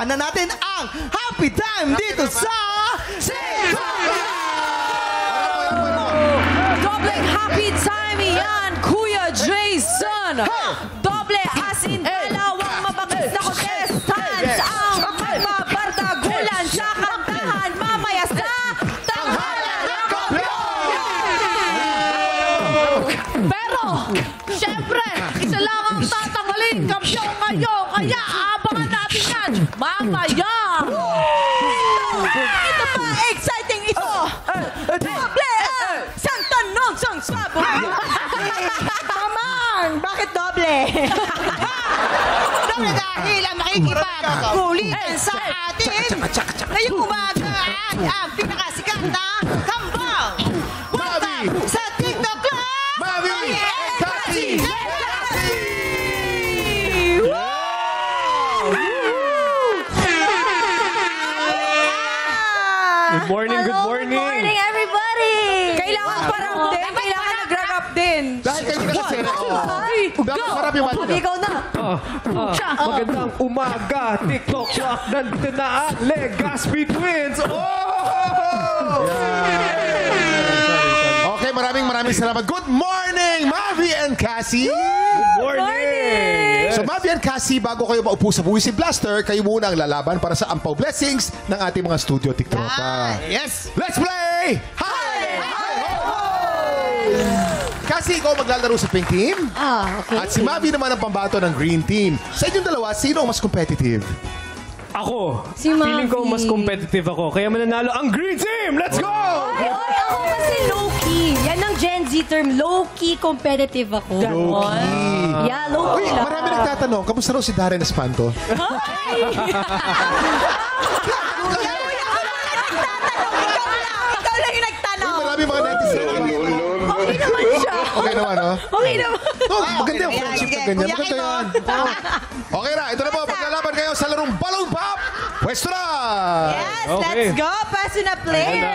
Paglaban na natin ang happy time dito sa Doble happy time yan, Kuya Jason! Doble as in dalawang mabagis na contestants ang magbabardagulan sa kantahan mamaya sa tanghalan ng kampiyon! Pero, syempre, isa lang ang tatanghalin kampiyon ngayon, kaya abangan natin yan mamaya! Ito pa, exciting ito! Doble sang tanong, sang sabog! Mamang, bakit doble? Doble dahil ang makikipag-kulitan sa atin ngayong umaga ay ang pinakasikat na kambal. Welcome sa TikTok Club! Mavi and Cassie! Good morning, good morning. Good morning, everybody! Kailangan parang din, kailangan nag-rap din. Dahil kayo kasi, dapat marami yung mati. Ikaw na. Magandang umaga, TikTok Clock. Nandito na ang Legaspi Twins. Okay, maraming salamat. Good morning, Mavi and Cassie! Good morning! So, Mavi and Cassie, bago kayo maupo sa Buwisit Blaster, kayo muna ang lalaban para sa ampaw blessings ng ating mga studio TikToka. Yes! Let's play! Hi! Cassie, ikaw maglalaro sa pink team. Okay. At si Mavi naman ang pambato ng green team. Sa inyong dalawa, sino ang mas competitive? Ako, Si Mavi. feeling ko mas competitive ako. Kaya mananalo ang green team! Let's go! Ay, ako kasi low-key. Yan ang Gen Z term. Low-key competitive ako. Low-key. Yeah, Uy, low-key lang. marami nagtatanong, kamusta raw si Darren Espanto? Ikaw lang yung nagtanong. Marami mga netizens. Okay naman siya. Okay naman, no? Okay naman. Oh, maganda yung friendship na ganyan. Kuya Maganda Kimo. yan. Okay na, ito na po. Paglalaban kayo sa larong Balloon Pop. Pwesto na! Yes, Okay. let's go. Paso na player.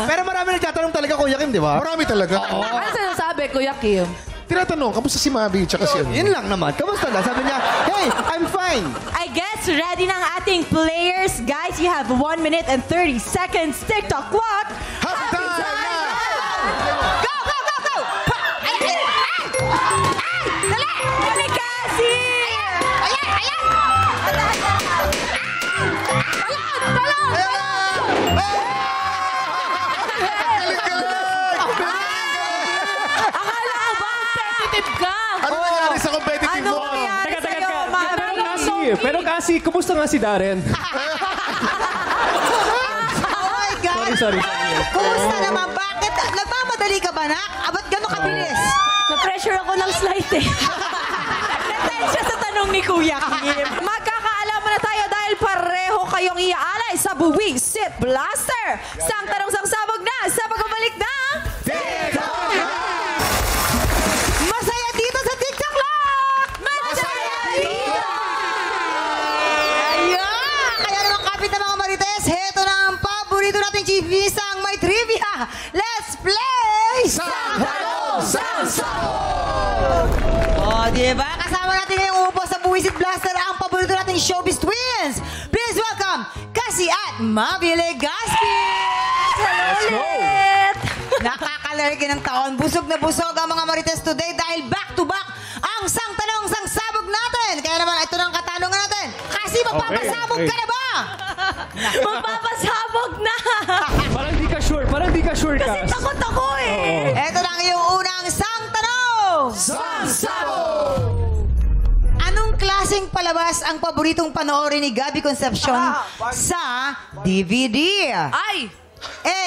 Pero marami nagtatanong talaga, Kuya Kim, di ba? Marami talaga. Ano sinasabi, Kuya Kim? Tinatanong, kamusta si Mavi tsaka si ano? Yun lang naman. Kamusta na? Sabi niya, hey, I'm fine. I guess ready ng ating players. Guys, you have 1 minute and 30 seconds. TikTok clock. Happy time na! Go, go, go, go! Ay! Dali! Dali, Cassie! Ayan! Ayan! Akala ko ba competitive ka? Ano nangyari sa competitive Ano mo? nangyari Teka, sa'yo, teka. Mami? Pero kasi, kumusta nga si Darren? Oh my God! Sorry. Kumusta naman? Bakit? Nagmamadali ka ba, nak? Ba't gano'n kabilis? Na-pressure ako ng slight eh. Natensya sa tanong ni Kuya Kim. Magkakaalaman na tayo dahil pareho kayong iaalay sa Buwisit Blaster. Sang tanong sang sabog na sa pagbabalik ng Masaya dito sa TikTok Lock! Masaya dito! Ayan! Kaya naman kapit na mga marites, heto na ang paborito nating chismisang may trivia. Let's play! O, diba? Kasama natin ngayong upo sa Buwisit Blaster ang paborito nating showbiz twins. Please welcome Cassie at Mavi Legaspi! Let's go! Nakakalargi ng taon. Busog na busog ang mga marites today dahil back-to-back ang sang tanong, sang sabog natin. Kaya naman, ito na ang katanungan natin. Kasi magpapasabog ka na ba? Magpapasabog na! Parang di ka sure, Kasi Cas. takot ako eh! Ito na ang iyong unang sang tanong. Anong klaseng palabas ang paboritong panoorin ni Gabby Concepcion sa DVD? Ay! A.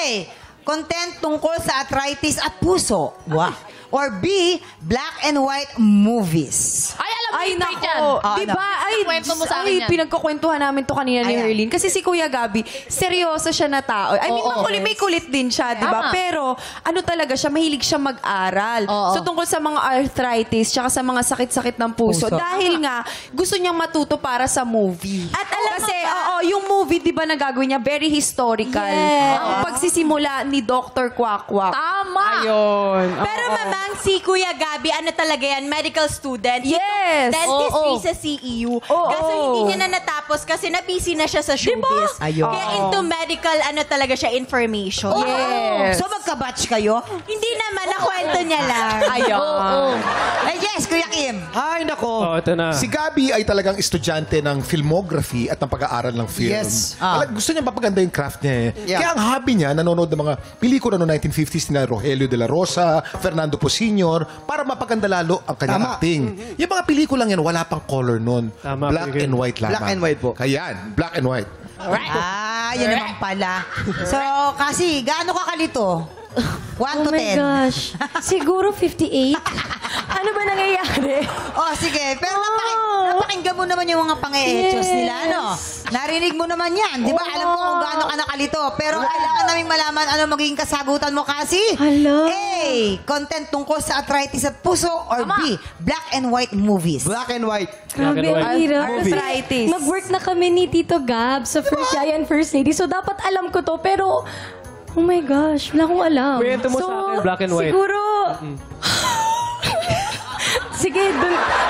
Content tungkol sa arthritis at puso. Wow. Or B. Black and white movies. Ay, alam mo Ay, yung nako. dyan. Diba? Ay, Kwento mo sa akin yan. pinagkukwentuhan namin to kanina ni Ayan. Herlin. Kasi si Kuya Gabi, seryoso siya na tao. I mean, Oo. may kulit din siya, diba? Tama. Pero, ano talaga siya, mahilig siya mag-aral. Oo. So, tungkol sa mga arthritis, tsaka sa mga sakit-sakit ng puso. Dahil nga, gusto niyang matuto para sa movie. At alam mo Kasi, ba- oo, yung movie, diba, na gagawin niya, very historical. Yes. Ang pagsisimula ni Dr. Quack-Quack. Tama. Ayun. Pero mamang si Kuya Gabi, ano talaga yan? Medical student. Yes. Dentistry Oo. sa CEU. Oo. Kaso hindi niya na natapos natapos kasi na-busy na siya sa showbiz. Ayun. Kaya into medical, talaga siya, information. Yes. So, magka-batch kayo? Hindi naman, nakwento niya lang. Ayun. Ay, yes, Kuya Kim. Ay, nako. Oh, ito na. Si Gabi ay talagang estudyante ng filmography at ng pag-aaral ng film. Yes. Gusto niya mapaganda yung craft niya eh. Yeah. Kaya ang hobby niya, nanonood ng mga pelikula noong 1950s na Rogelio de la Rosa, Fernando Po Sr., para mapaganda lalo ang kanyang Tama. acting. Yung mga pelikulang yan, wala pang color noon. Tama, Black Kuya Kim. and white lamang. Black and white po. Kaya black and white. Yun naman pala. So, kasi, gaano ka kalito? 1 to 10. Oh my gosh. Siguro 58. Ano ba nangyayari? Oh, sige. Pero napakinggan mo naman yung mga pang-e-echos nila, ano? Narinig mo naman yan. Di ba? Alam ko kung gaano ka nakalito. Pero kailangan naming malaman ano magiging kasagutan mo kasi. Hala. A. Content tungkol sa arthritis at puso. Or B. Black and white movies. Black and white. Grabe, ang hirap. Arthritis. Mag-work na kami ni Tito Gab sa First Giant First Lady. So, dapat alam ko to. Pero, oh my gosh, wala akong alam. Kwento mo sa akin, black and white. Siguro, sige,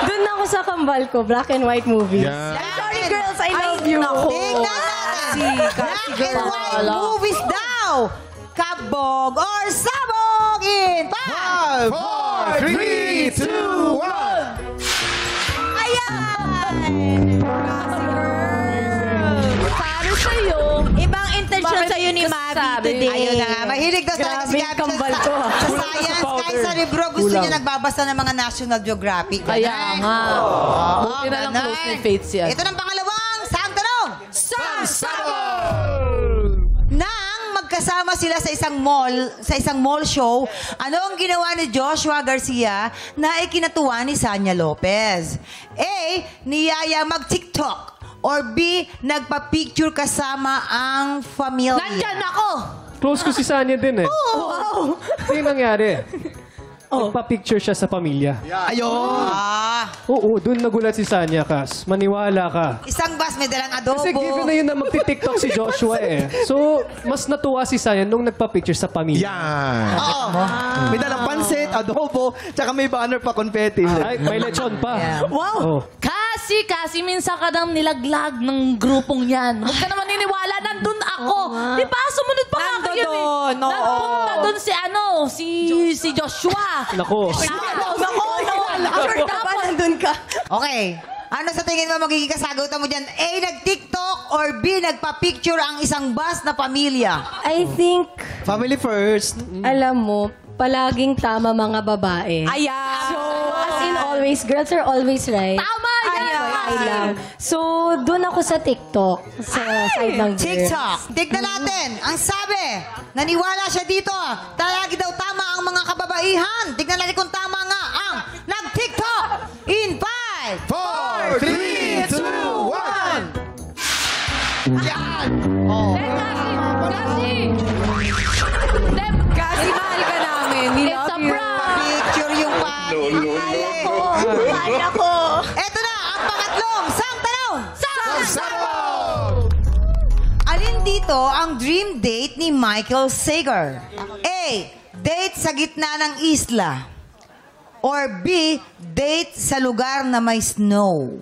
dun na ako sa kambal ko. Black and white movies. Yeah. Sorry, girls, I love you. Tingnan natin. Black and white movies daw. Kabog or sabog in 5, 4, 3, 2, 1. Ayan! Para sa'yo. Ibang intention sa'yo ni Mavi today. Ayun na nga. Mahilig daw talaga si Grabe, Gabi kambal sa, ko. sa science. Kahit sa libro, gusto niya nagbabasa ng mga National Geographic. Kaya nga. Buti na lang ganon. close ni Fates yan. Ito ng pangalawang Sang Tanong. Nang magkasama sila sa isang mall show, ano ang ginawa ni Joshua Garcia na ikinatuwa ni Sanya Lopez? A. Niyaya mag-TikTok. Or B. Nagpa-picture kasama ang family. Nandyan ako! Close ko si Sanya din eh. Wow! Ano yung nangyari? Nagpa-picture siya sa pamilya. Ayun. Oo, dun nagulat si Sanya, Kas. Maniwala ka. Isang bus may dalang adobo. Kasi given na yun na magti-TikTok si Joshua eh. So, mas natuwa si Sanya nung nagpa-picture sa pamilya. Yan. Oo. May dalang pansit, adobo, tsaka may banner pa, confetti. Ay, may lechon pa. Wow! Oh. Kasi minsan ka nang nilaglag ng grupong yan. Huwag ka naman niniwala, nandun ako. Di ba? Sumunod pa nga kayo eh. Nagpunta dun si Joshua. Nako. Tapos, nandun ka. Okay. Ano sa tingin mo magiging kasagutan mo dyan? A. Nag-TikTok or B. Nagpa-picture ang isang bus na pamilya? I think, Family first. alam mo, palaging tama mga babae. Ayan. So, as in always, girls are always right. Tama yan! I lang. So, doon ako sa TikTok. Sa side ng girls. TikTok. Tignan natin. Ang sabi, naniwala siya dito. Talagi daw tama ang mga kababaihan. Tignan natin kung tama nga ang nag-TikTok. In 5, 4, 3, 2, 1. Yan! Kasi mahal ka namin. We It's a love you. prank! picture yung Kaya ko. Ito na, ang pangatlong Sang Tanong. Sabog! Alin dito ang dream date ni Michael Sager? A. Date sa gitna ng isla. Or B. Date sa lugar na may snow.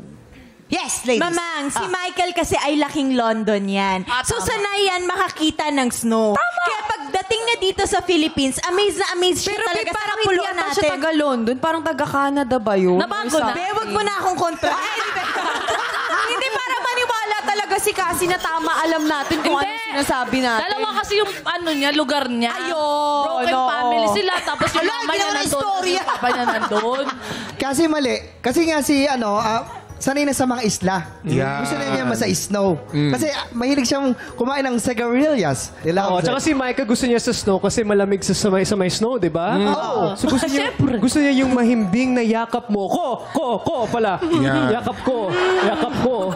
Yes, ladies. Mamang, si Michael kasi ay laking London yan. So, sanay yan makakita ng snow. Kaya pagdating niya dito sa Philippines, amazed na amazed siya talaga sa parang hindi kapuluan ata siya natin. taga-London. Parang taga-Canada ba yun? Nabago na. Be, wag mo na akong kontra. Hindi para maniwala talaga si Cassie na tama. Alam natin kung ano sinasabi natin. Dalawa kasi yung niya, lugar niya. Ayun, Broken oo. family sila. Tapos yung mama niya nandun. istorya. Yung papa niya nandun. Kasi mali. Kasi nga si, sanay na sa mga isla. Yan. Gusto na niya sa snow. Kasi mahilig siyang kumain ng cigarillas. Oh, tsaka si Micah gusto niya sa snow kasi malamig sa may snow, di ba? Oo. So gusto niya yung mahimbing na yakap mo. Ko pala. Yeah. Yakap ko.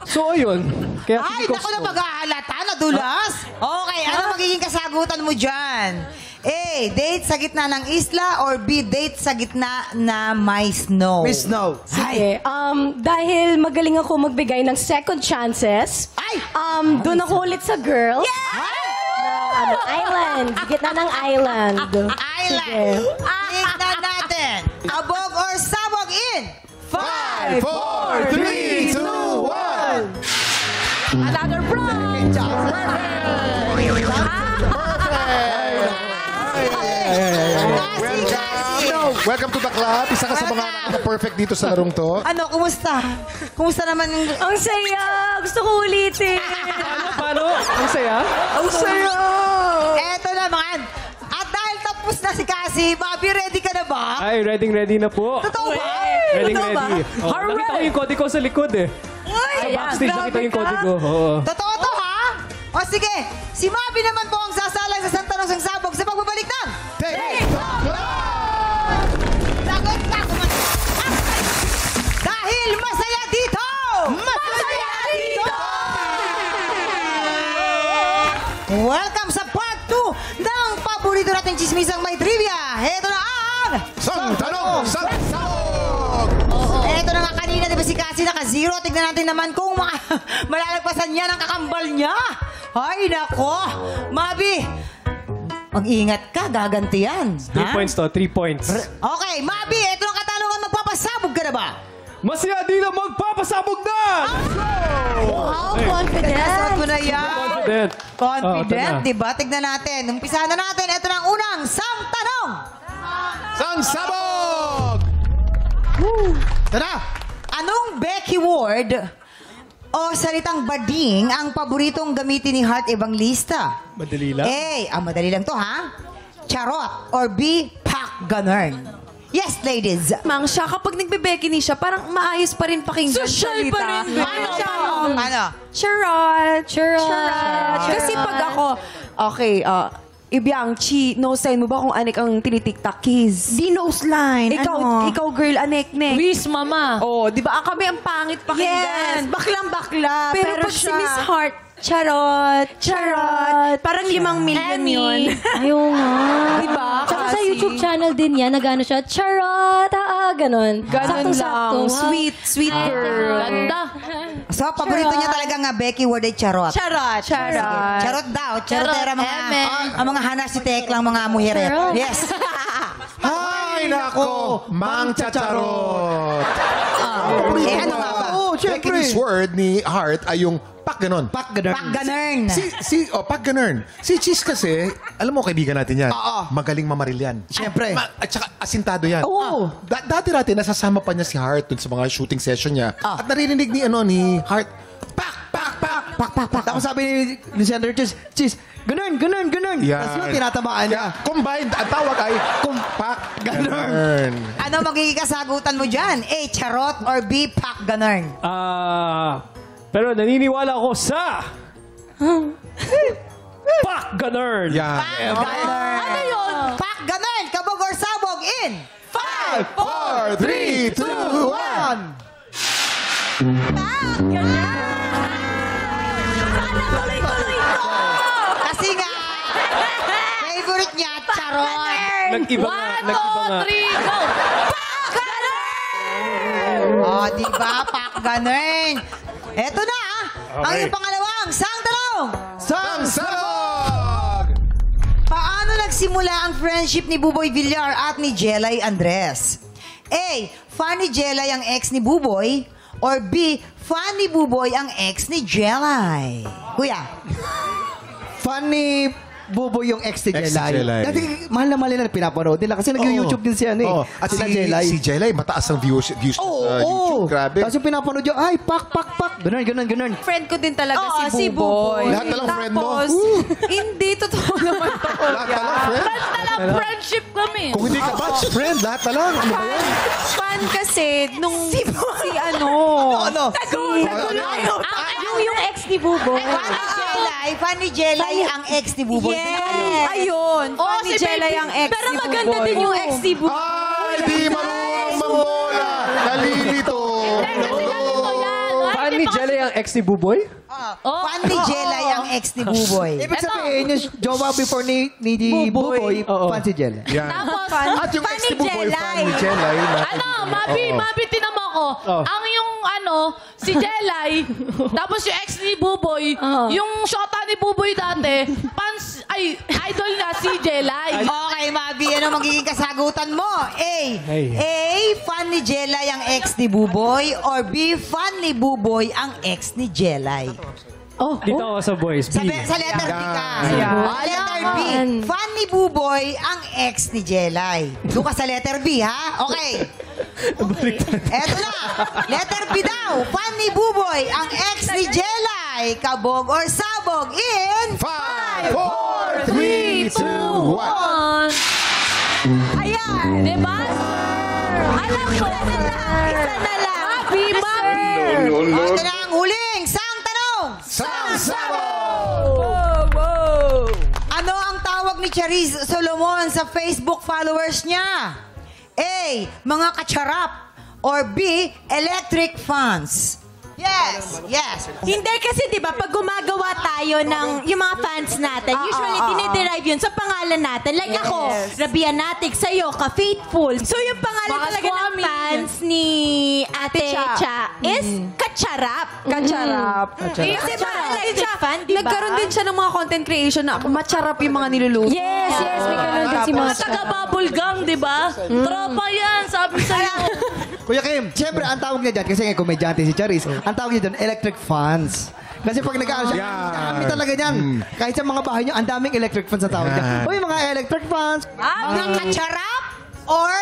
So, ayun. Kaya Ay, ko naku na paghahalata, nadulas. Okay, ano magiging kasagutan mo dyan? A. Date sa gitna ng isla or B. Date sa gitna na may snow? May snow. Sige. Dahil magaling ako magbigay ng second chances, Ay! doon ako ulit sa girls. Island. Gitna ng island. Island. Tignan natin. Abog or sabog in 5, 4, 3, 2, 1. Welcome to the club. Isa ka sa mga nakaka-perfect dito sa larong to. Ano, kumusta? Kumusta naman yung... Ang saya! Gusto ko ulitin! Paano? Ang saya? Ang saya! Eto naman. At dahil tapos na si Cassie, Bobby, ready ka na ba? Ay, ready na po. Totoo ba? Ready. Totoo ba? Oh, nakita ko yung kode ko sa likod eh. Sa backstage nakita yung kode ko. Oo. Totoo to, ha? O sige, si Bobby naman po ang sasalang sa Santa Rosa ng Sabog sa pagbabalik ng... Sagot na dahil masaya dito! Masaya dito! Welcome sa part 2 ng paborito nating chismisang may trivia. Heto na ang... Sang tanong, sang sabog! Eto na nga kanina, di ba si Cassie naka-zero? Tignan natin naman kung malalagpasan niya ng kakambal niya. Ay, nako. Mabi, mag-ingat ka, gaganti yan. 3 points to, 3 points. Okay, Mabi, ito ang katanungan, magpapasabog ka na ba? Masaya din ang magpapasabog na! Wow, confident! Suot mo na yan. Confident. Confident, Oh, ito na. di ba? Tignan natin. Umpisahan na natin. Ito na ang unang sang tanong. Sang sabog! Tara! Anong Becky word o salitang bading ang paboritong gamitin ni Heart Evangelista? Madali lang. A, madali lang to, ha? Charot. Or B, pak ganern. Yes, ladies. Mang siya, kapag nagbebekini siya, parang maayos pa rin pakinggan. Social pa rin. Ano? Charot. Charot. Kasi pag ako, okay, Ibiang, Chi, nose line mo ba kung anik ang tinitiktak keys? Di nose line. Ikaw girl, anek-nek. Wish, mama. Oh, di ba? Kami ang pangit pakinggan. Yes, baklang-bakla. Pero pag si Miss Heart, charot. Parang 5 million yun. Ayaw nga. Diba? Tsaka sa Kasi- YouTube channel din yan, nagano siya, charot, ganon. Ganon lang. Saktong-sakto. Sweet girl. Ganda. So, paborito niya talaga nga Becky word ay charot. Charot. Charot daw. Charotera mga, Eme. ang mga hanasitek lang mga muheret. Charot. Yes. Ay, nako! Mang chacharot! Ano nga ba? Oo, syempre. Becky's word ni Heart ay yung pak ganon. Pak ganun. Pak ganern. Pak ganern. Si Cheese kasi, alam mo kaibigan natin yan. Oo. Magaling mamaril yan. Syempre. At saka asintado yan. Oo. Dati nasasama pa niya si Heart dun sa mga shooting session niya. At naririnig ni Heart, pak, pak, pak, pak, pak, pak. Tapos sabi ni Senator Cheese, ganun. Yan. Tapos yun, tinatamaan niya. Combined, ang tawag ay kumpak ganern. Ano magiging kasagutan mo dyan? A, charot or B, pak ganern? Pero naniniwala ako sa... Pak ganern! Yan. Ano yun? Pak ganern, kabog or sabog in 5, 4, 3, 2, 1. Kasi nga, favorite niya, charot. Nag-iba nga. 1, 2, 3, go! Oh, di ba? Pak ganern. Eto na, ang Okay. iyong pangalawang sang tanong. Sang sabog! Paano nagsimula ang friendship ni Buboy Villar at ni Jelay Andres? A. Fan ni Jelay ang ex ni Buboy or B. Fan ni Buboy ang ex ni Jelay? Kuya. Funny Bubo yung ex ni Ex ni Jelay. Jelay. Dati mahal na pinapanood nila kasi nag-YouTube din siya Oo. At sila si Jelay, mataas ang views sa YouTube. Grabe. Tapos yung pinapanood yung, ay, pak. Ganun. Friend ko din talaga Oo, si Buboy. Lahat na lang friend mo? Tapos, hindi, totoo naman to. Lahat na lang, friend. Friendship kami. Kung hindi ka batch friend, lahat na lang. Ano ba yan? Fan kasi, nung si ano. Yung ex ni Bubo. Fan ni Jelay ang ex ni Buboy. Yes. Ayun. Oh, Fan ni si Jelay baby. ang ex Pero ni maganda Buboy. din yung ex ni Buboy. Ay, di marunong mangbola. Nalilito. Kasi ganito yan. Fan ni Jelly ang ex ni Buboy? Fan ni Jelay ang ex ni Buboy. Ibig sabihin, yung jowa before ni Buboy, Oo. fan si Jelay. Yan. Tapos, At yung ex ni Buboy, fan ni Jelay. ano, Mabi, tinama ko. Oh. Ang yung si Jelay, tapos yung ex ni Buboy, yung shota ni Buboy dati, idol na si Jelay. Okay, Mabi, ano magiging kasagutan mo? A. Fan ni Jelay ang ex ni Buboy or B. Fan ni Buboy ang ex ni Jelay? Dito ako sa boys. Sa, B. sa letter B ka. Yeah. Letter B. Fan ni Buboy ang ex ni Jelay. Doon ka sa letter B, ha? Okay. Eto na. Letter B daw. Fan ni Buboy ang ex ni Jelay. Kabog or sabog in 5, 4, 3, 2, 1. Ayan, di ba? Alam ko. Isa na lang. Happy, Mami. Ito na ang huling sang tanong. Ano ang tawag ni Charisse Solomon sa Facebook followers niya? A. Mga katsarap. Or B. Electric fans. Yes. Hindi kasi 'di ba pag gumagawa tayo ng yung mga fans natin, usually diniderive yun sa pangalan natin. Like ako, Rabianatic, sa'yo, ka-faithful. So yung pangalan Mga talaga ng Swami. fans ni Ate Cha is Kacharap. Kacharap. Kasi Electric fan, di ba? Nagkaroon din siya ng mga content creation na macharap yung mga niluluto. Yes, may ganun din si Mga Macha. taga-bubble gum, di ba? Tropa yan, sabi sa'yo. Kuya Kim, siyempre, ang tawag niya dyan, kasi nga komedyante si Charis, ang tawag niya dyan, electric fans. Kasi pag nag-aaral siya, ang dami talaga niyan. Kahit sa mga bahay niyo, ang daming electric fans na tawag niya. Uy, mga electric fans. Mga katsarap or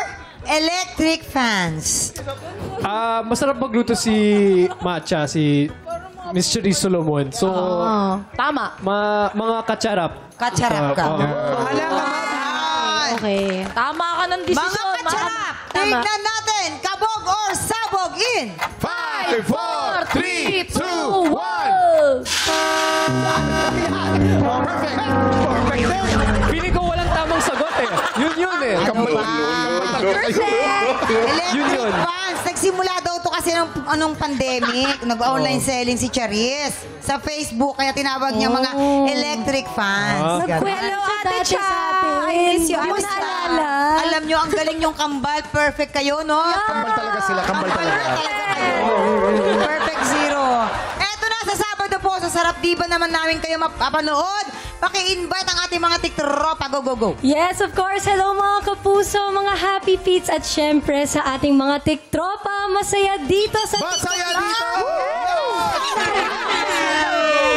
electric fans? Masarap magluto si Macha, si Miss Charisse Solomon. So, Tama. mga katsarap. Katsarap ka. Bahala ka. Okay. Tama ka ng Mga desisyon. katsarap, tignan natin, kabog or sabog in 5, 4, 3, 2, 1. Feeling ko walang tamang sagot eh. Yun eh. electric fans. Nagsimula daw to kasi anong pandemic. Nag-online selling si Charis sa Facebook. Kaya tinawag niya mga electric fans. Nagkwento siya dati Cha. sa atin. I miss you. Di mo Kamusta? naalala? Alam nyo, ang galing yung kambal. Perfect kayo, no? Kambal talaga sila, kambal talaga. Perfect zero. Eto na, sa Sabado po, sa Sarap Diba naman namin kayo mapapanood. Paki-invite ang ating mga tiktropa. Go, go, go. Yes, of course. Hello mga kapuso, mga happy feets at syempre sa ating mga tiktropa. Masaya dito sa Masaya dito!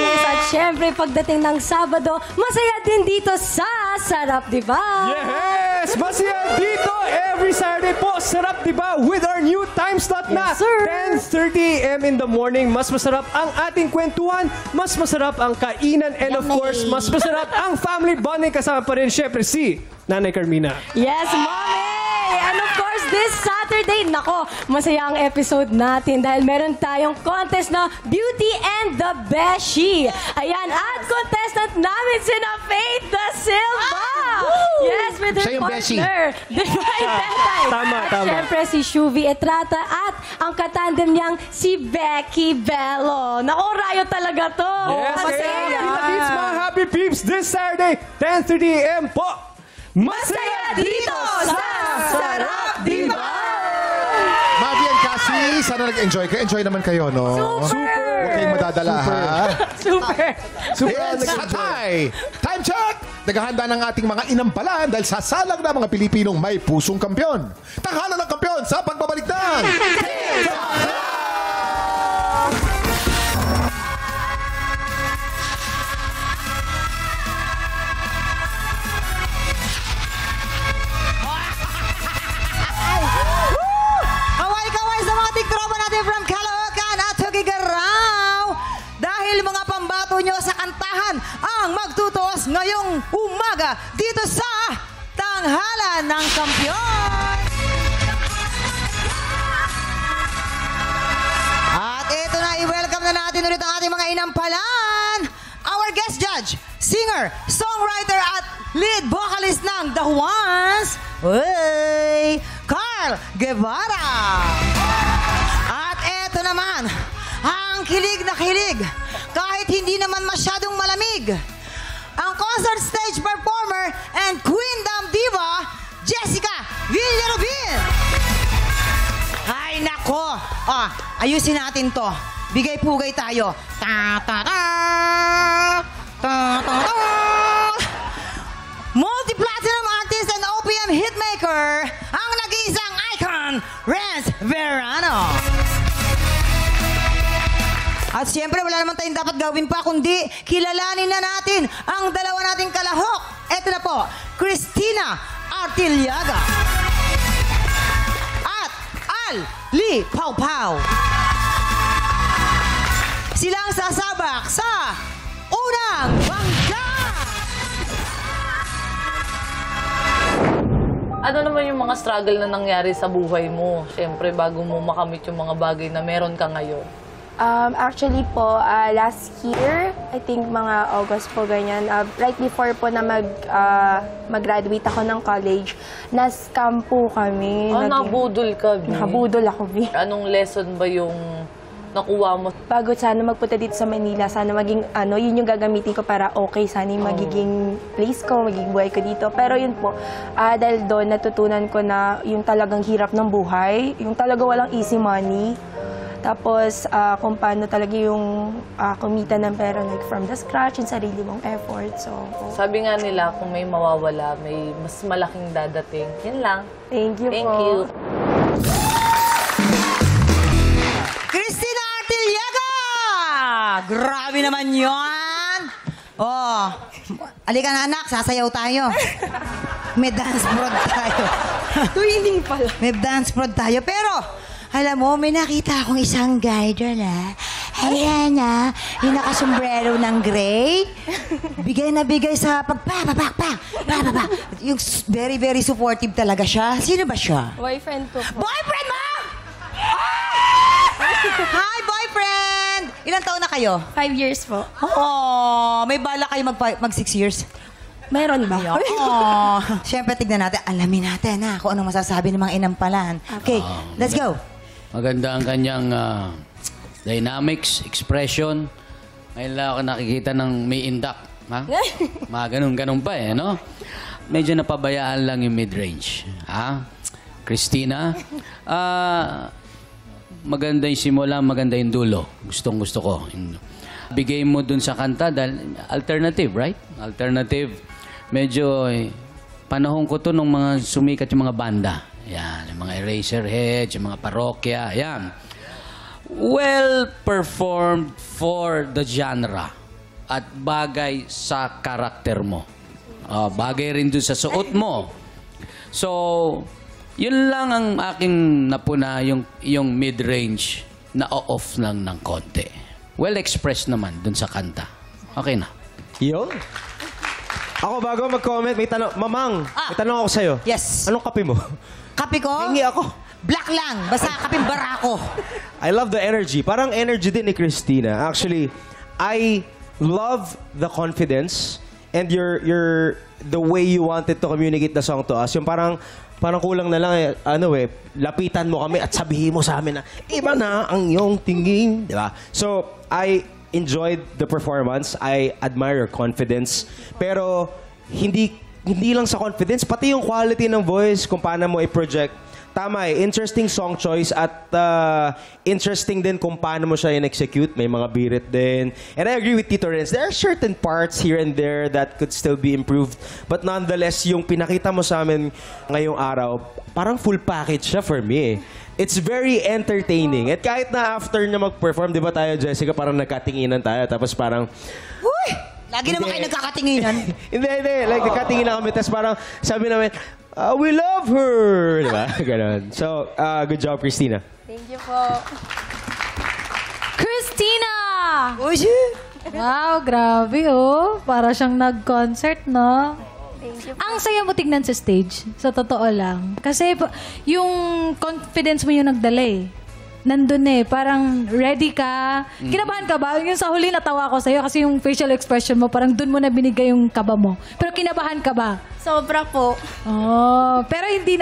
Yes, at syempre pagdating ng Sabado, masaya din dito sa Sarap, di ba? Yes! Masaya dito every Saturday po. Sarap, di ba? With our new time slot na. Yes, sir. 10:30 a.m. in the morning. Mas masarap ang ating kwentuhan. Mas masarap ang kainan. And of course, mas masarap ang family bonding. Kasama pa rin syempre si Nanay Carmina. Yes, Mommy! And of course, this Saturday, nako, masaya ang episode natin dahil meron tayong contest na Beauty and the Beshi. Ayan, at contestant namin sina Faith Da Silva. Yes, with her Siya yung Beshi. partner, Divine Tetay. Tama, At tama. syempre si Shuvi Etrata at ang katandem niyang si Becky Bello. Nako, rayo talaga to. Yes, Masaya. kaya kita-kits mga happy peeps this Saturday, 10:30 a.m. po. Masaya dito sa Sarap, di ba? Mavi and Cassie, sana nag-enjoy kayo. Enjoy naman kayo, no? Super! Huwag kayong madadala, ha? Super! It's Hatay! Time check! Naghahanda ng ating mga inampalan dahil sasalang na mga Pilipinong may pusong kampyon. Tanghalan ng kampyon sa pagbabalik ng... Kaway-kaway sa mga tiktropa natin from Caloocan at Tugigaraw. Dahil mga pambato nyo sa kantahan ang magtutuos ngayong umaga dito sa Tanghalan ng Kampyon. At ito na, i-welcome na natin ulit ang ating mga inampalan. Our guest judge, singer, songwriter at lead vocalist ng The Ones, Carl Guevara. At eto naman, ang kilig na kilig, kahit hindi naman masyadong malamig, ang concert stage performer and Queendom Diva, Jessica Villarubin. Ay, nako. Ayusin natin to. Bigay-pugay tayo. Ta-ta-ta! Ta-ta-ta! Multi-platinum artist and OPM hitmaker, ang nag-iisang icon, Renz Verano. At At siyempre, wala naman tayong dapat gawin pa, kundi kilalanin na natin ang dalawa nating kalahok. Ito na po, Christina Artiliaga at Al Lee Pau Pau. Silang sasabak sa unang bangka. Ano naman yung mga struggle na nangyari sa buhay mo? Siyempre, bago mo makamit yung mga bagay na meron ka ngayon. Actually po, last year, I think mga August po ganyan, right before po na mag-graduate ako ng college, na-scam po kami. Nabudol ka, B. Nakabudol ako, B. Anong lesson ba yung nakuha mo? Bago sana magpunta dito sa Manila, sana maging yun yung gagamitin ko para okay, sana yung magiging place ko, magiging buhay ko dito. Pero yun po, dahil doon natutunan ko na yung talagang hirap ng buhay, yung talaga walang easy money. Tapos kung paano talaga yung kumita ng pera like from the scratch, yung sarili mong effort. So, Sabi nga nila, kung may mawawala, may mas malaking dadating. Yan lang. thank you Thank po. you. Christina Artiliaga! Grabe naman yan! Oh, alika na anak, sasayaw tayo. May dance prod tayo. Twinning pala. May dance prod tayo. Pero, alam mo, may nakita akong isang guy doon, Ayan yung nakasombrero ng gray. Bigay na bigay sa pagpapapakpak. Yung very, very supportive talaga siya. Sino ba siya? Boyfriend ko po. Boyfriend mo! Hi, boyfriend! Ilang taon na kayo? 5 years po. Oh, may bala kayo mag 6 years. Meron ba? Oh, siyempre tignan natin, alamin natin kung anong masasabi ng mga inampalan. Okay, let's go. Maganda ang kanyang dynamics, expression. Ngayon lang ako nakikita ng may indak. Ha? Mga ganun-ganun pa no? Medyo napabayaan lang yung mid-range. Ha? Christina, maganda yung simula, maganda yung dulo. Gustong-gusto ko. Bigay mo dun sa kanta dahil alternative, right? Alternative. Medyo panahon ko to nung mga sumikat yung mga banda. Yan, yung mga Eraserheads, yung mga parokya, yan. Well performed for the genre at bagay sa karakter mo. Bagay rin dun sa suot mo. So, yun lang ang aking napuna, yung mid-range na off lang ng konti. Well expressed naman dun sa kanta. Okay na. Yun. Ako bago mag-comment, may tanong. Mamang, may tanong ako sa'yo. Yes. Anong kape mo? Kape ko? Hingi ako. Black lang. Basta kaping barako. I love the energy. Parang energy din ni Christina. Actually, I love the confidence and the way you wanted to communicate the song to us. Yung parang kulang na lang lapitan mo kami at sabihin mo sa amin na iba na ang iyong tingin, di ba? So, I enjoyed the performance. I admire your confidence. Pero hindi lang sa confidence, pati yung quality ng voice, kung paano mo i-project. Tama interesting song choice at interesting din kung paano mo siya in-execute. May mga birit din. And I agree with Tito Renz. There are certain parts here and there that could still be improved. But nonetheless, yung pinakita mo sa amin ngayong araw, parang full package siya for me. It's very entertaining. At kahit na after niya mag-perform, di ba tayo, Jessica, parang nagkatinginan tayo. Tapos parang, Uy! Lagi naman kayo nagkakatinginan. hindi. Like, nagkatingin na kami. Tapos parang sabi namin, we love her. Diba? Ganon. So, good job, Christina. Thank you po. Christina! Uy, shit! Wow, grabe Para siyang nag-concert, no? Thank you po. Ang saya mo tignan sa stage, sa totoo lang. Kasi yung confidence mo yung nagdala Nandun parang ready ka. Kinabahan ka ba? Yung sa huli natawa ko sa'yo kasi yung facial expression mo, parang dun mo na binigay yung kaba mo. Pero kinabahan ka ba? Sobra po. Pero hindi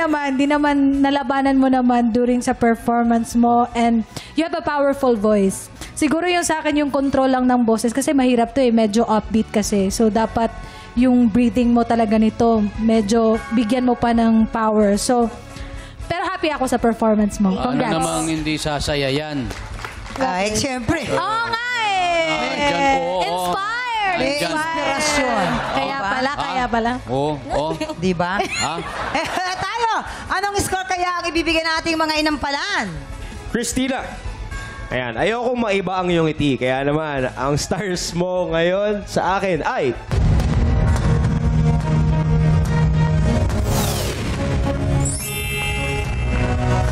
naman nalabanan mo naman during sa performance mo and you have a powerful voice. Siguro yung sa akin yung control lang ng boses kasi mahirap to medyo upbeat kasi. So dapat yung breathing mo talaga nito, medyo bigyan mo pa ng power. So, pero happy ako sa performance mo. Congrats. Ano namang hindi sasaya yan? Ay, siyempre. Oo nga Inspired! May inspirasyon. Kaya pala. Di ba? Ha? Tayo, anong score kaya ang ibibigay nating mga inampalan? Christina, Ayan, ayokong maiba ang iyong ngiti. Kaya naman, ang stars mo ngayon sa akin ay...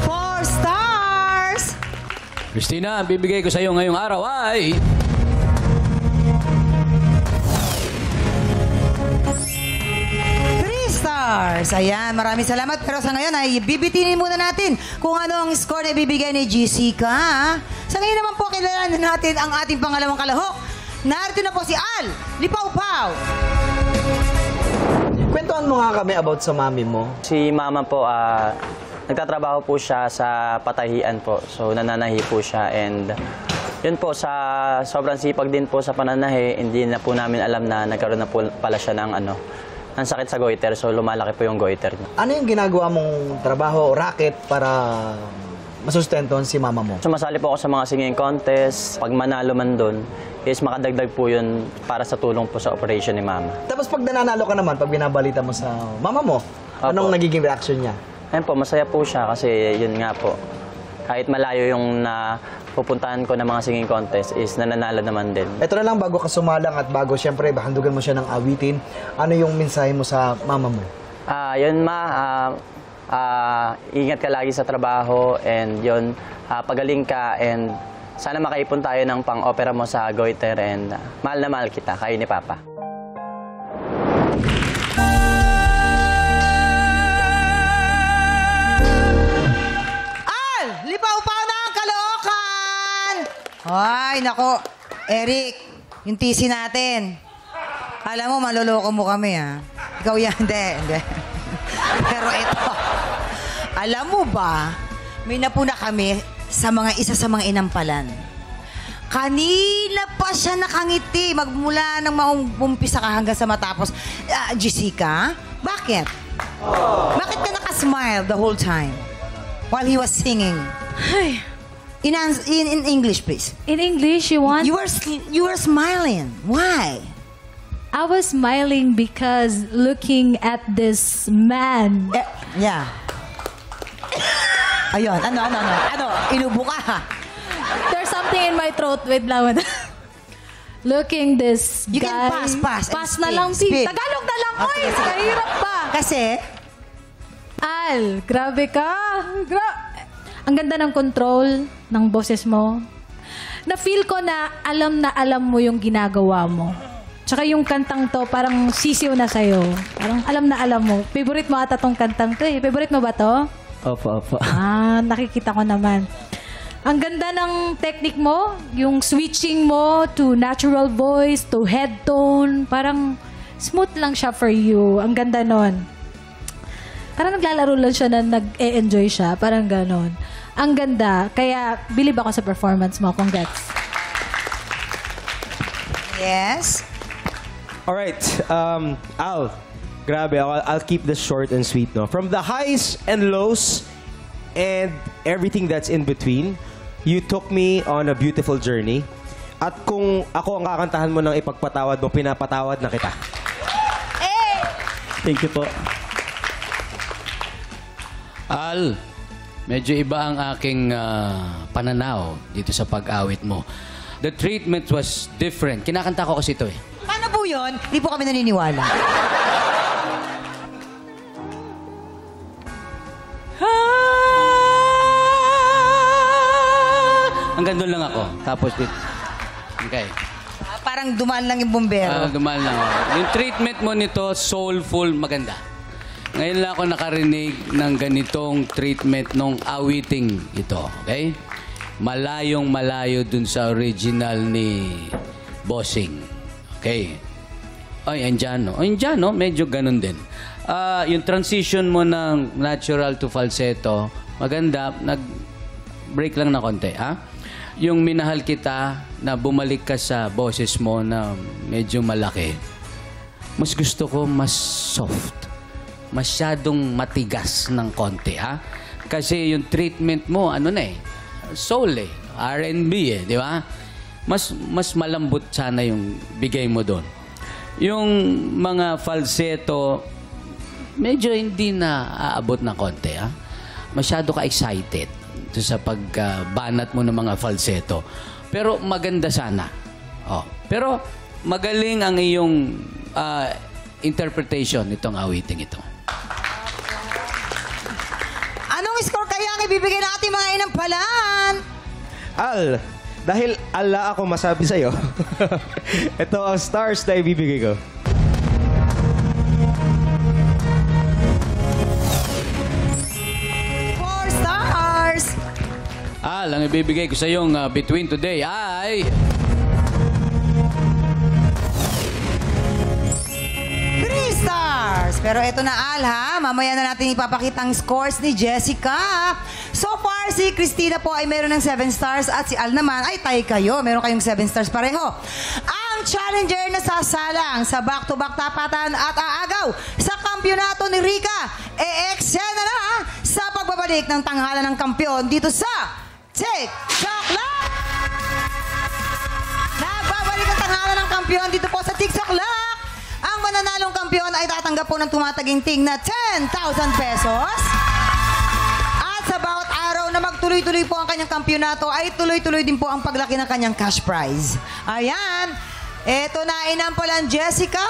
Four stars! Christina, ang bibigay ko sa iyo ngayong araw ay... Three stars. Ayan, maraming salamat. Pero sa ngayon ay bibitinin muna natin kung ano ang score na ibibigay ni Jessica. Sa ngayon naman po, kilalanin natin ang ating pangalawang kalahok. Narito na po si Al Lipau-Pau. Kwentuhan mo nga kami about sa mami mo. Si mama po, nagtatrabaho po siya sa patahian po. So, nananahi po siya. And yun po, sa sobrang sipag din po sa pananahi, hindi na po namin alam na nagkaroon na po pala siya ng, ng sakit sa goiter. So, lumalaki po yung goiter niya. Ano yung ginagawa mong trabaho o racket para masustentuhan si mama mo? Sumasali po ako sa mga singing contest. Pag manalo man doon, is makadagdag po yun para sa tulong po sa operation ni mama. Tapos pag nananalo ka naman, pag binabalita mo sa mama mo, anong nagiging reaction niya? Ayun po, masaya po siya kasi yun nga po. Kahit malayo yung pupuntahan ko ng mga singing contest is nananalo naman din. Ito na lang, bago ka sumalang at bago siyempre bahandugan mo siya ng awitin, ano yung mensahe mo sa mama mo? Yun ingat ka lagi sa trabaho and yun, pagaling ka and sana makaipon tayo ng pang-opera mo sa goiter and mahal na mahal kita, kayo ni Papa. Al Lipau-Pau na ang Caloocan! Ay, nako. Eric, yung tisi natin. Alam mo, maloloko mo kami, ha? Ikaw yan, hindi. Pero ito, alam mo ba, may napuna kami sa isa sa mga inampalan. Kanina pa siya nakangiti, magmula ng maumpisa ka hanggang sa matapos. Jessica, bakit? Bakit ka nakasmile the whole time while he was singing? In English, please. In English, you want? You were smiling. Why? I was smiling because looking at this man. Yeah. Ayun, ano? Inubo ka ha? There's something in my throat. Wait lang. Looking this You guy. can pass. Pass and na lang, speed. Tagalog na lang. Okay, Oy, sige. mahirap pa. Kasi, Al, grabe ka. Ang ganda ng control ng boses mo. Na-feel ko na alam mo yung ginagawa mo. Tsaka yung kantang to, parang sisiw na sa'yo. Parang alam mo. Favorite mo ata tong kantang to eh. Favorite mo ba to? Opo. Nakikita ko naman. Ang ganda ng technique mo, yung switching mo to natural voice, to head tone, parang smooth lang siya for you. Ang ganda nun. Parang naglalaro lang siya na nag-e-enjoy siya. Parang ganon. Ang ganda. Kaya, believe ako sa performance mo. Congrats. yes. Alright, Al, grabe, I'll keep this short and sweet, no? From the highs and lows and everything that's in between, you took me on a beautiful journey. At kung ako ang kakantahan mo ng ipagpatawad mo, pinapatawad na kita. Thank you po. Al, medyo iba ang aking pananaw dito sa pag-awit mo. The treatment was different. Kinakanta ko kasi ito eh. Paano po yun? Hindi po kami naniniwala. Hanggang doon lang ako. Tapos, okay. Parang dumaan lang yung bumbero. Dumaan lang ako. Yung treatment mo nito, soulful, maganda. Ngayon lang ako nakarinig ng ganitong treatment nung awiting ito. Okay? Malayong malayo dun sa original ni Bossing. Okay. Ay, Andiano. Andiano, medyo ganun din. Yung transition mo ng natural to falsetto, maganda. Nag-break lang na konti, ha? Yung minahal kita na bumalik ka sa boses mo na medyo malaki, mas gusto ko mas soft. Masyadong matigas ng konti, ha? Kasi yung treatment mo, ano na eh, soul eh, R&B eh, di ba? Mas malambot sana yung bigay mo doon. Yung mga falsetto, medyo hindi na aabot ng konti, ha? Masyado ka excited. sa pagbanat mo ng mga falsetto. Pero maganda sana. Oh. Pero magaling ang iyong interpretation nitong awiting ito. Anong score kaya ang ibibigay ng ating mga inampalan? Al, dahil ala ako masabi sa'yo, ito ang stars na ibibigay ko. Al, ang ibibigay ko sa iyong between today ay... 3 stars! Pero ito na, Al, ha? Mamaya na natin ipapakita ang scores ni Jessica. So far, si Christina po ay meron ng 7 stars at si Al naman ay tayo kayo. Meron kayong 7 stars pareho. Ang challenger na sasalang sa back-to-back tapatan at aagaw sa kampyonato ni Rica, eksena na sa pagbabalik ng tanghalan ng kampyon dito sa TikTok Lock! Nagbabalik ang tanghalan ng kampyon dito po sa TikTok Lock. Ang mananalong kampyon ay tatanggap po ng tumataginting na 10,000 pesos. At sa bawat araw na magtuloy-tuloy po ang kanyang kampyonato ay tuloy-tuloy din po ang paglaki ng kanyang cash prize. Ayan. Eto na, inampalan Jessica.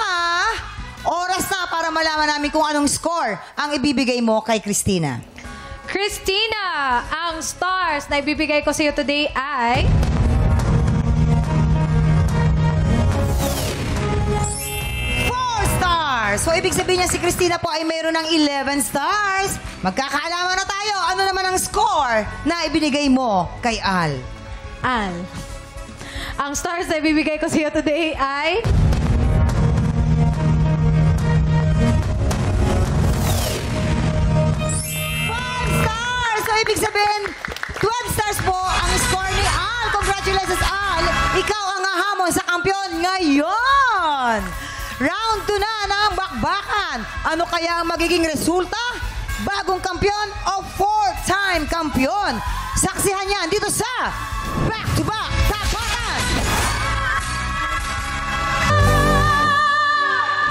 Oras na para malaman namin kung anong score ang ibibigay mo kay Christina. Christina, ang stars na ibibigay ko sa iyo today ay... 4 stars! So, ibig sabihin niya si Christina po ay mayroon ng 11 stars. Magkakaalaman na tayo. Ano naman ang score na ibinigay mo kay Al? Al. Ang stars na ibibigay ko sa iyo today ay... 5 stars! So, ibig sabihin, 12 stars po ang score ni Al. Congratulations, Al! Ikaw ang hahamon sa kampiyon ngayon! Round 2 na ng bakbakan. Ano kaya ang magiging resulta? Bagong kampiyon o 4-time kampiyon? Saksihan yan dito sa Back-to-Back Tapatan!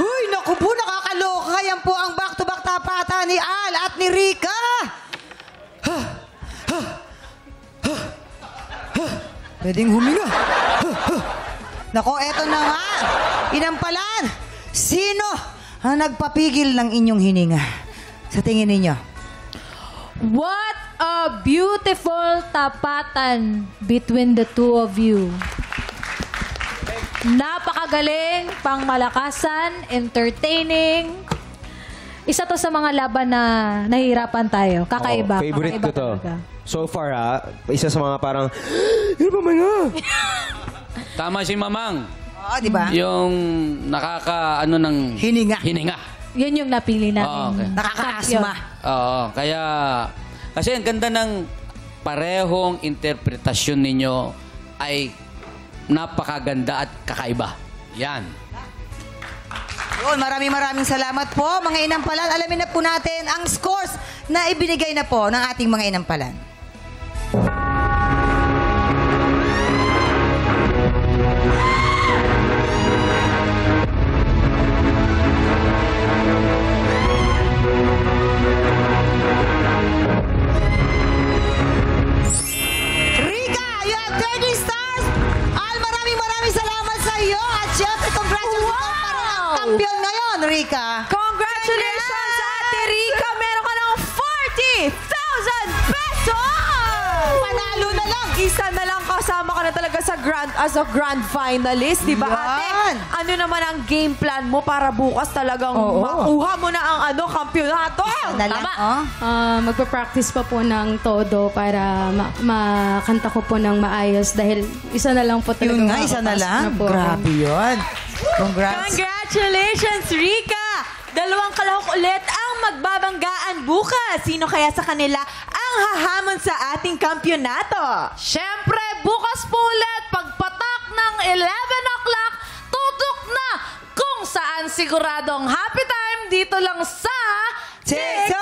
Huy, naku po, nakakaloka. Yan po ang Back-to-Back Tapatan ni Al at ni Rica. Pwedeng huminga. Nako, eto na nga. Inampalan. Sino ang nagpapigil ng inyong hininga? Sa tingin ninyo? What a beautiful tapatan between the two of you. Napakagaling, pangmalakasan, entertaining. Isa to sa mga laban na nahihirapan tayo. Kakaiba. Favorite kakaiba ko to. talaga. So far isa sa mga parang, yun pa mga. Tama si Mamang. Oo, di ba? Yung ng... Hininga. Yun yung napili namin. Oo, okay. Nakakaasma. Oo, kaya... Kasi ang ganda ng parehong interpretasyon ninyo ay napakaganda at kakaiba. Yan. Yun, maraming salamat po, mga inampalan. Alamin na po natin ang scores na ibinigay na po ng ating mga inampalan. Rica, you have 30 stars. Al, maraming salamat sa iyo. At syempre, congratulations ang kampiyon ngayon, Rica. Congratulations sa Ate Rica! Meron ka ng 40,000 pesos! Panalo na lang. Isa na lang kasama ka na talaga sa as a grand finalist, di ba, Ate? Yan. Ano naman ang game plan mo para bukas talagang makuha mo na ang kampyonato? Na lang, oh. Magpa-practice pa po ng todo para makanta ko po ng maayos dahil isa na lang po talaga. Yun nga, isa na makakapasok lang. po. Grabe yun. Congrats. Congratulations, Rica! 2 kalahok ulit ang magbabanggaan bukas. Sino kaya sa kanila ang hahamon sa ating kampyonato? Siyempre, bukas po ulit, pagpatak ng 11 o'clock, tutok na kung saan siguradong happy time dito lang sa TikTok!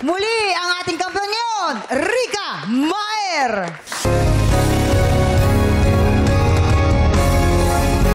Muli ang ating kampiyon ngayon, Rica Maer.